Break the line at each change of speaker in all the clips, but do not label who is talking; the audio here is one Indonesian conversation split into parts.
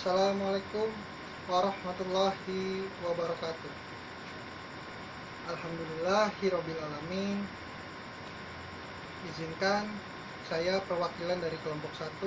Assalamualaikum warahmatullahi wabarakatuh. Alhamdulillahirobbilalamin. Izinkan saya perwakilan dari kelompok 1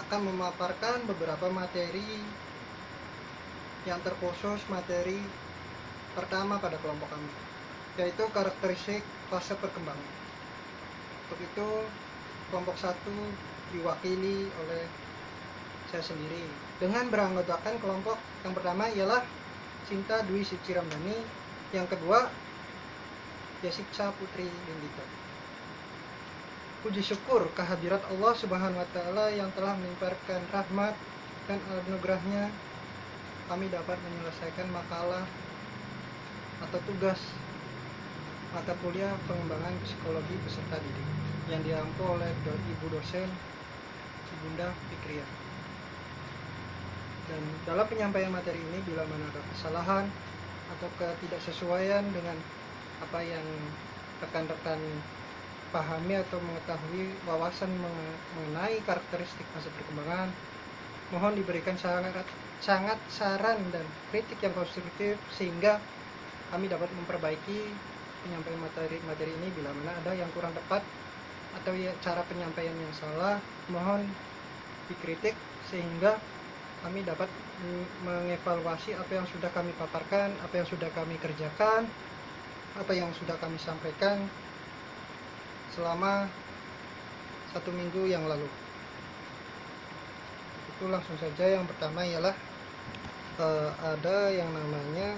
akan memaparkan beberapa materi yang terkhusus materi pertama pada kelompok kami, yaitu karakteristik fase perkembangan. Untuk itu kelompok 1 diwakili oleh saya sendiri dengan beranggotakan kelompok yang pertama ialah Sinta Dwi Suci Ramdhani, yang kedua Yesika Putri Lindita. Puji syukur kehadirat Allah Subhanahu wa Ta'ala yang telah melimpahkan rahmat dan anugerahnya, kami dapat menyelesaikan makalah atau tugas mata kuliah pengembangan psikologi peserta didik yang diampu oleh Ibu dosen Ibunda Fikriah. Dan dalam penyampaian materi ini, bila mana ada kesalahan atau ketidaksesuaian dengan apa yang rekan-rekan pahami atau mengetahui wawasan mengenai karakteristik fase perkembangan, mohon diberikan sangat saran dan kritik yang konstruktif sehingga kami dapat memperbaiki penyampaian materi ini. Bila mana ada yang kurang tepat atau cara penyampaian yang salah, mohon dikritik sehingga kami dapat mengevaluasi apa yang sudah kami paparkan, apa yang sudah kami kerjakan, apa yang sudah kami sampaikan selama 1 minggu yang lalu. Itu langsung saja. Yang pertama ialah ada yang namanya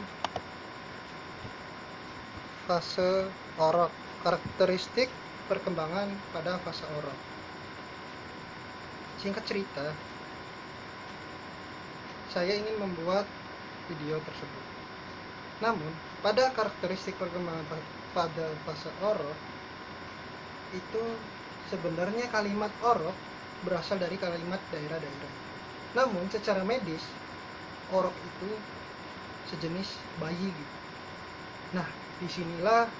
fase orok, karakteristik perkembangan pada fase orok. Singkat cerita, saya ingin membuat video tersebut. Namun, pada karakteristik perkembangan pada fase orok itu sebenarnya kalimat orok berasal dari kalimat daerah-daerah. Namun, secara medis, orok itu sejenis bayi gitu. Nah, disinilah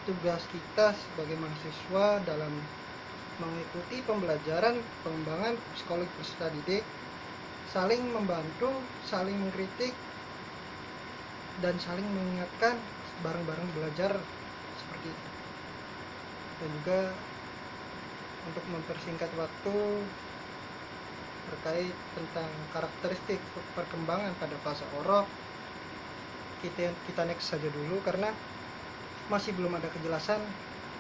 tugas kita sebagai mahasiswa dalam mengikuti pembelajaran pengembangan psikologi peserta didik, saling membantu, saling mengkritik, dan saling mengingatkan bareng-bareng belajar seperti itu. Dan juga untuk mempersingkat waktu terkait tentang karakteristik perkembangan pada fase orok, kita next saja dulu karena masih belum ada kejelasan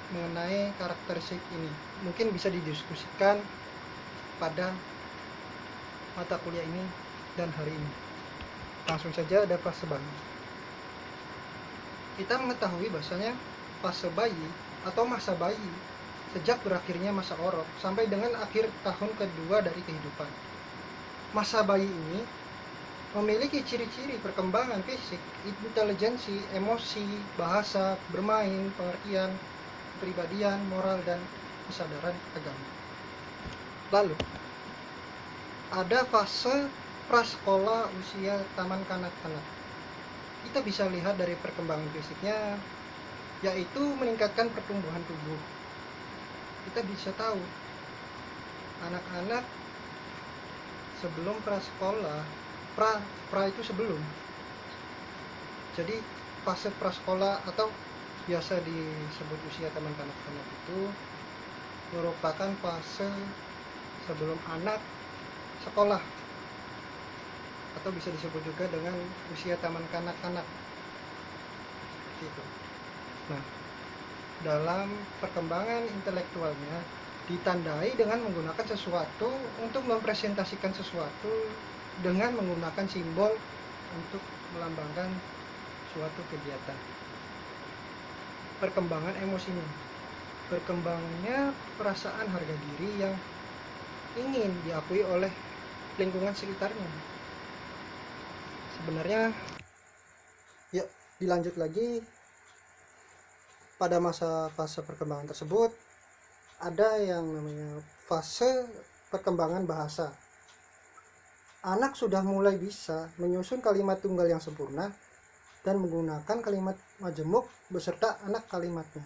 mengenai karakteristik ini. Mungkin bisa didiskusikan pada mata kuliah ini dan hari ini. Langsung saja ada fase bayi. Kita mengetahui bahasanya fase bayi atau masa bayi sejak berakhirnya masa orok sampai dengan akhir tahun kedua dari kehidupan. Masa bayi ini memiliki ciri-ciri perkembangan fisik, intelijensi, emosi, bahasa, bermain, pengertian, kepribadian, moral, dan kesadaran agama. Lalu ada fase prasekolah usia taman kanak-kanak. Kita bisa lihat dari perkembangan fisiknya, yaitu meningkatkan pertumbuhan tubuh. Kita bisa tahu anak-anak sebelum prasekolah, pra itu sebelum. Jadi fase prasekolah atau biasa disebut usia taman kanak-kanak itu merupakan fase sebelum anak sekolah, atau bisa disebut juga dengan usia taman kanak-kanak gitu. Nah, dalam perkembangan intelektualnya ditandai dengan menggunakan sesuatu untuk mempresentasikan sesuatu dengan menggunakan simbol untuk melambangkan suatu kegiatan. Perkembangan emosinya, berkembangnya perasaan harga diri yang ingin diakui oleh lingkungan sekitarnya. Sebenarnya ya dilanjut lagi, pada masa fase perkembangan tersebut ada yang namanya fase perkembangan bahasa. Anak sudah mulai bisa menyusun kalimat tunggal yang sempurna dan menggunakan kalimat majemuk beserta anak kalimatnya.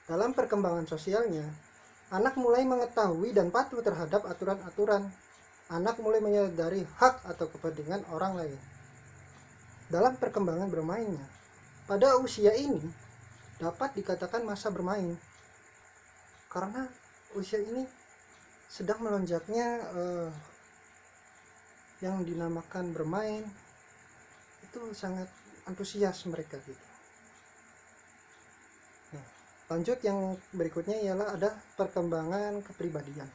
Dalam perkembangan sosialnya, anak mulai mengetahui dan patuh terhadap aturan-aturan anak mulai menyadari hak atau kepentingan orang lain dalam perkembangan bermainnya. Pada usia ini dapat dikatakan masa bermain, karena usia ini sedang melonjaknya yang dinamakan bermain. Itu sangat antusias mereka gitu. Nah, lanjut yang berikutnya ialah ada perkembangan kepribadian.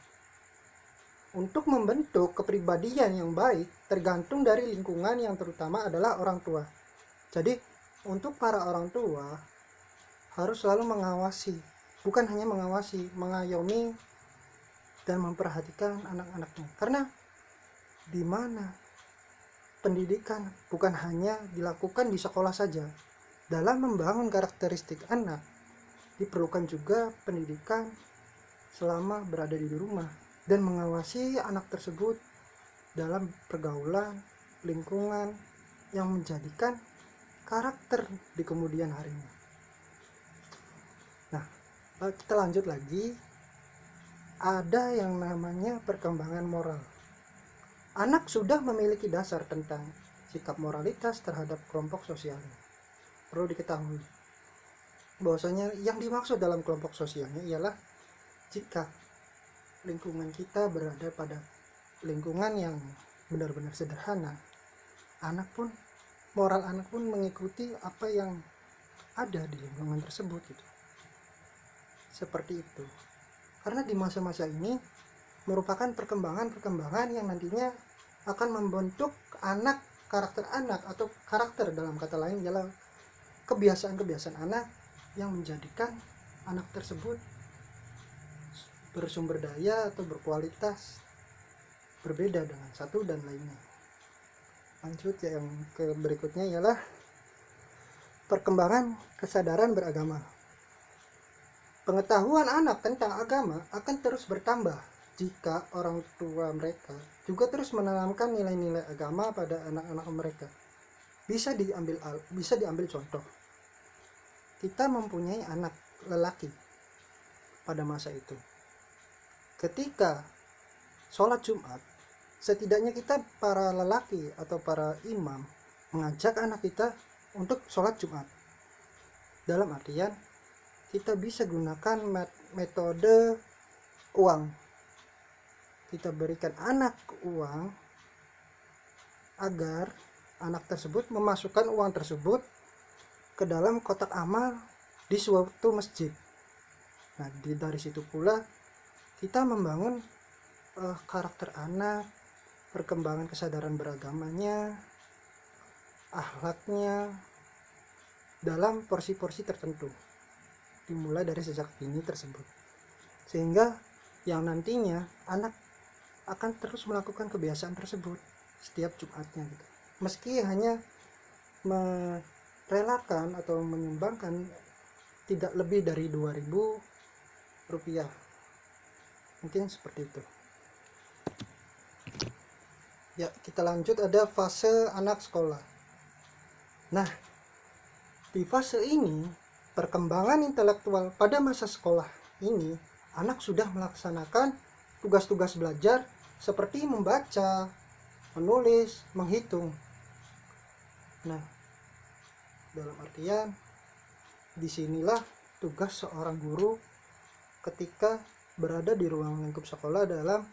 Untuk membentuk kepribadian yang baik tergantung dari lingkungan, yang terutama adalah orang tua. Jadi untuk para orang tua harus selalu mengawasi, bukan hanya mengawasi, mengayomi dan memperhatikan anak-anaknya. Karena di mana pendidikan bukan hanya dilakukan di sekolah saja. Dalam membangun karakteristik anak diperlukan juga pendidikan selama berada di rumah, dan mengawasi anak tersebut dalam pergaulan, lingkungan yang menjadikan karakter di kemudian harinya. Nah, kita lanjut lagi. Ada yang namanya perkembangan moral. Anak sudah memiliki dasar tentang sikap moralitas terhadap kelompok sosialnya. Perlu diketahui bahwasanya yang dimaksud dalam kelompok sosialnya ialah jika lingkungan kita berada pada lingkungan yang benar-benar sederhana, moral anak pun mengikuti apa yang ada di lingkungan tersebut gitu. Seperti itu. Karena di masa-masa ini merupakan perkembangan yang nantinya akan membentuk karakter anak, atau karakter dalam kata lain ialah kebiasaan-kebiasaan anak yang menjadikan anak tersebut bersumber daya atau berkualitas berbeda dengan satu dan lainnya. Lanjut yang ke berikutnya ialah perkembangan kesadaran beragama. Pengetahuan anak tentang agama akan terus bertambah jika orang tua mereka juga terus menanamkan nilai-nilai agama pada anak-anak mereka. Bisa diambil contoh. Kita mempunyai anak lelaki pada masa itu. Ketika sholat Jumat, setidaknya kita para lelaki atau para imam mengajak anak kita untuk sholat Jumat. Dalam artian kita bisa gunakan metode uang. Kita berikan anak uang agar anak tersebut memasukkan uang tersebut ke dalam kotak amal di suatu masjid. Nah, dari situ pula kita membangun karakter anak, perkembangan kesadaran beragamanya, akhlaknya dalam porsi-porsi tertentu. Dimulai dari sejak dini tersebut, sehingga yang nantinya anak akan terus melakukan kebiasaan tersebut setiap Jumatnya gitu. Meski hanya merelakan atau menyumbangkan tidak lebih dari 2.000 rupiah, mungkin seperti itu. Ya, kita lanjut, ada fase anak sekolah. Nah, di fase ini perkembangan intelektual pada masa sekolah ini, anak sudah melaksanakan tugas-tugas belajar seperti membaca, menulis, menghitung. Nah, dalam artian disinilah tugas seorang guru ketika berada di ruang lingkup sekolah dalam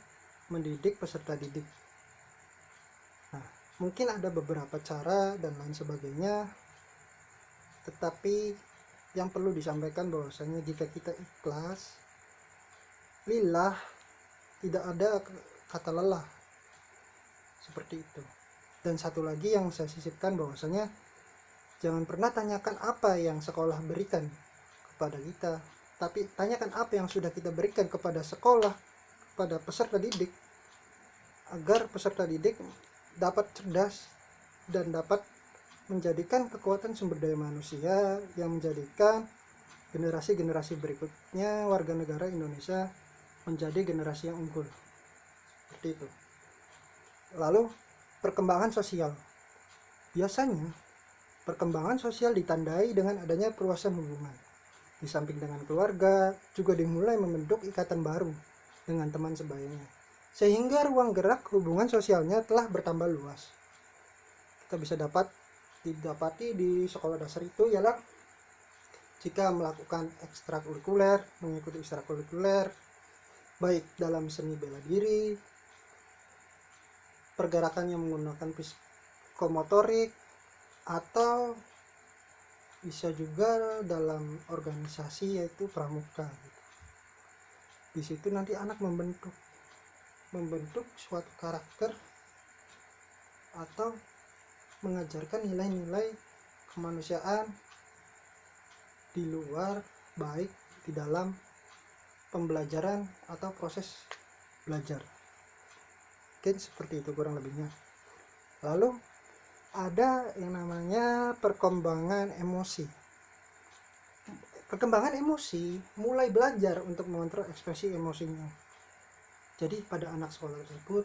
mendidik peserta didik. Nah, mungkin ada beberapa cara dan lain sebagainya, tetapi yang perlu disampaikan bahwasanya jika kita ikhlas, lillah, tidak ada kata lelah. Seperti itu. Dan satu lagi yang saya sisipkan bahwasanya jangan pernah tanyakan apa yang sekolah berikan kepada kita, tapi tanyakan apa yang sudah kita berikan kepada sekolah, kepada peserta didik, agar peserta didik dapat cerdas dan dapat menjadikan kekuatan sumber daya manusia yang menjadikan generasi-generasi berikutnya warga negara Indonesia menjadi generasi yang unggul. Seperti itu. Lalu perkembangan sosial. Biasanya perkembangan sosial ditandai dengan adanya perluasan hubungan. Di samping dengan keluarga, juga dimulai membentuk ikatan baru dengan teman sebayanya. sehingga ruang gerak hubungan sosialnya telah bertambah luas. Kita bisa didapati di sekolah dasar itu ialah jika melakukan ekstrakurikuler, mengikuti ekstrakurikuler, baik dalam seni bela diri, pergerakan yang menggunakan psikomotorik, atau bisa juga dalam organisasi yaitu pramuka gitu. Di situ nanti anak membentuk suatu karakter atau mengajarkan nilai-nilai kemanusiaan di luar, baik di dalam pembelajaran atau proses belajar. Mungkin seperti itu kurang lebihnya. Lalu ada yang namanya perkembangan emosi. Perkembangan emosi mulai belajar untuk mengontrol ekspresi emosinya. Jadi pada anak sekolah tersebut,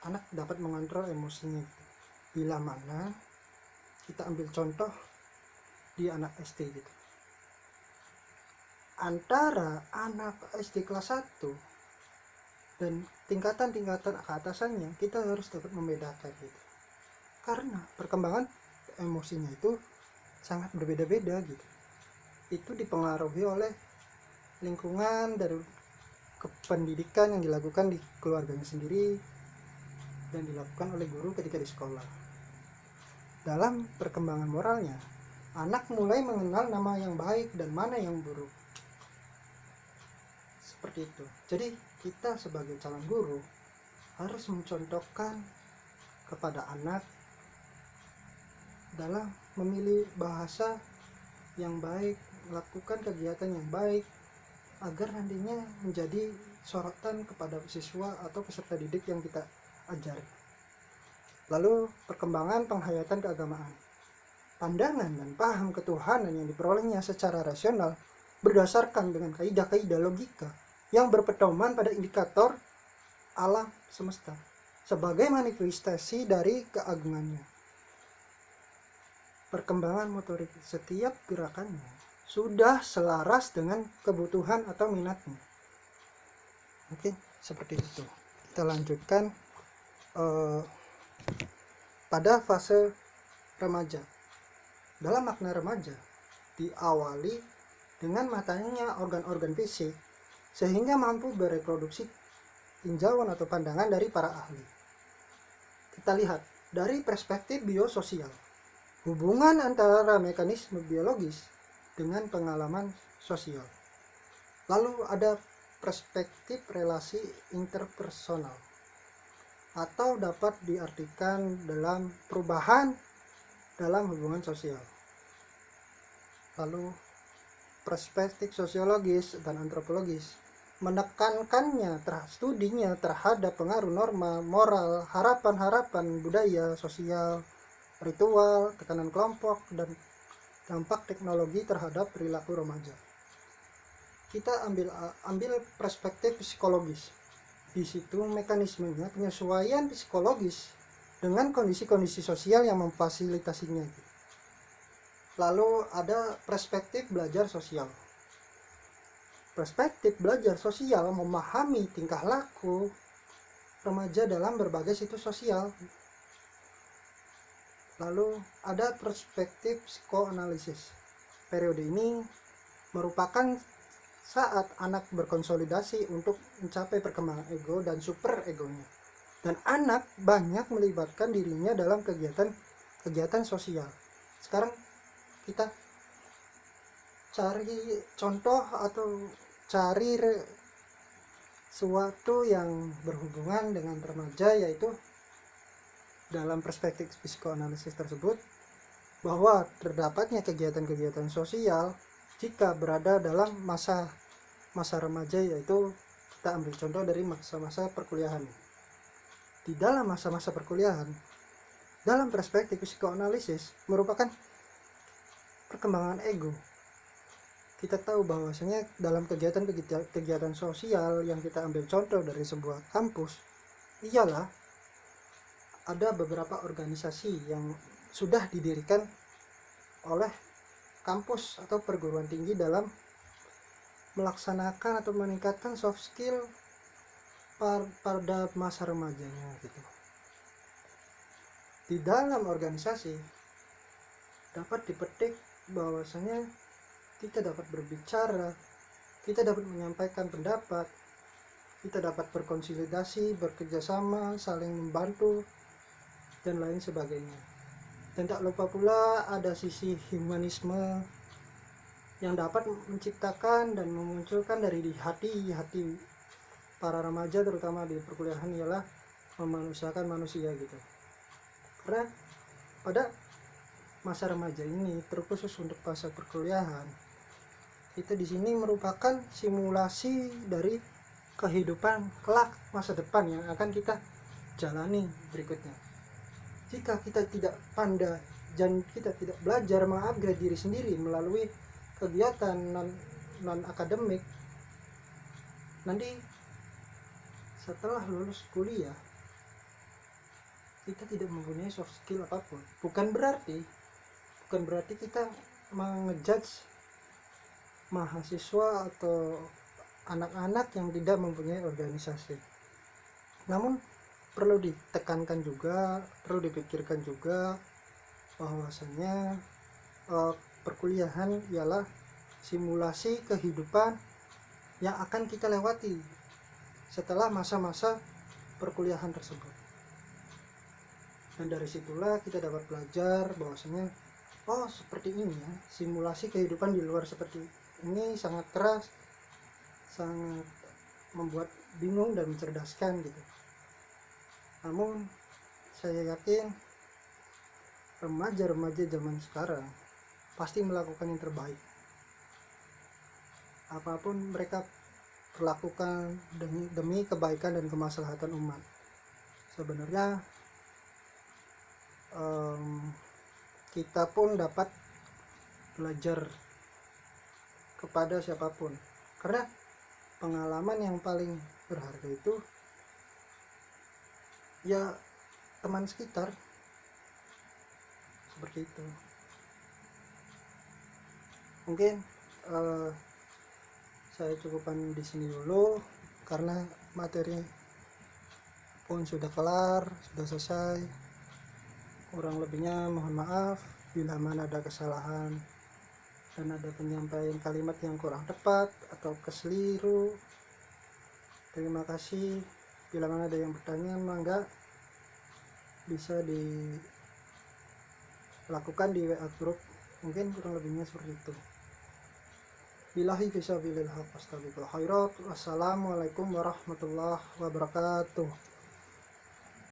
anak dapat mengontrol emosinya. Bila mana kita ambil contoh di anak SD gitu. Antara anak SD kelas 1 dan tingkatan-tingkatan keatasannya, kita harus dapat membedakan gitu. Karena perkembangan emosinya itu sangat berbeda-beda gitu. Itu dipengaruhi oleh lingkungan dari pendidikan yang dilakukan di keluarganya sendiri dan dilakukan oleh guru ketika di sekolah. Dalam perkembangan moralnya, anak mulai mengenal nama yang baik dan mana yang buruk. Seperti itu. Jadi kita sebagai calon guru harus mencontohkan kepada anak dalam memilih bahasa yang baik, melakukan kegiatan yang baik, agar nantinya menjadi sorotan kepada siswa atau peserta didik yang kita ajari. Lalu perkembangan penghayatan keagamaan. Pandangan dan paham ketuhanan yang diperolehnya secara rasional berdasarkan dengan kaidah-kaidah logika yang berpedoman pada indikator alam semesta sebagai manifestasi dari keagungannya. Perkembangan motorik setiap gerakannya sudah selaras dengan kebutuhan atau minatnya. Mungkin seperti itu. Kita lanjutkan pada fase remaja. Dalam makna remaja diawali dengan matanya organ-organ fisik sehingga mampu bereproduksi tinjauan atau pandangan dari para ahli. Kita lihat dari perspektif biososial, hubungan antara mekanisme biologis dengan pengalaman sosial. Lalu ada perspektif relasi interpersonal atau dapat diartikan dalam perubahan dalam hubungan sosial. Lalu perspektif sosiologis dan antropologis menekankannya studinya terhadap pengaruh norma, moral, harapan-harapan budaya, sosial, ritual, tekanan kelompok, dan dampak teknologi terhadap perilaku remaja. Kita ambil perspektif psikologis. Di situ mekanismenya penyesuaian psikologis dengan kondisi-kondisi sosial yang memfasilitasinya. Lalu ada perspektif belajar sosial. Perspektif belajar sosial memahami tingkah laku remaja dalam berbagai situs sosial. Lalu ada perspektif psikoanalisis. Periode ini merupakan saat anak berkonsolidasi untuk mencapai perkembangan ego dan super egonya. Dan anak banyak melibatkan dirinya dalam kegiatan sosial. Sekarang kita cari contoh atau cari sesuatu yang berhubungan dengan remaja, yaitu dalam perspektif psikoanalisis tersebut bahwa terdapatnya kegiatan-kegiatan sosial jika berada dalam masa remaja, yaitu kita ambil contoh dari masa-masa perkuliahan. Di dalam masa-masa perkuliahan, dalam perspektif psikoanalisis merupakan perkembangan ego. Kita tahu bahwasanya dalam kegiatan sosial yang kita ambil contoh dari sebuah kampus ialah ada beberapa organisasi yang sudah didirikan oleh kampus atau perguruan tinggi dalam melaksanakan atau meningkatkan soft skill pada masa remajanya gitu. Di dalam organisasi dapat dipetik bahwasanya kita dapat berbicara, kita dapat menyampaikan pendapat, kita dapat berkonsolidasi, bekerjasama, saling membantu, dan lain sebagainya. Dan tak lupa pula ada sisi humanisme yang dapat menciptakan dan memunculkan dari di hati para remaja, terutama di perkuliahan, ialah memanusiakan manusia gitu. Karena pada masa remaja ini, terkhusus untuk masa perkuliahan, kita di sini merupakan simulasi dari kehidupan kelak masa depan yang akan kita jalani berikutnya. Jika kita tidak pandai dan kita tidak belajar mengupgrade diri sendiri melalui kegiatan non akademik, nanti setelah lulus kuliah kita tidak mempunyai soft skill apapun. Bukan berarti kita mengejudge mahasiswa atau anak-anak yang tidak mempunyai organisasi. Namun perlu ditekankan juga, perlu dipikirkan juga bahwasanya perkuliahan ialah simulasi kehidupan yang akan kita lewati setelah masa-masa perkuliahan tersebut. Dan dari situlah kita dapat belajar bahwasanya oh seperti ini ya, simulasi kehidupan di luar seperti ini sangat keras, sangat membuat bingung dan mencerdaskan gitu. Namun saya yakin remaja-remaja zaman sekarang pasti melakukan yang terbaik. Apapun mereka perlakukan demi kebaikan dan kemaslahatan umat. Sebenarnya kita pun dapat belajar kepada siapapun, karena pengalaman yang paling berharga itu ya teman sekitar, seperti itu. Mungkin saya cukupkan di sini dulu karena materi pun sudah kelar, sudah selesai. Kurang lebihnya mohon maaf bila mana ada kesalahan dan ada penyampaian kalimat yang kurang tepat atau keliru. Terima kasih. Bila mana ada yang bertanya, mangga bisa dilakukan di WA group. Mungkin kurang lebihnya seperti itu. Billahi fisabilillah, astagfirullah khairat. Wassalamualaikum warahmatullahi wabarakatuh.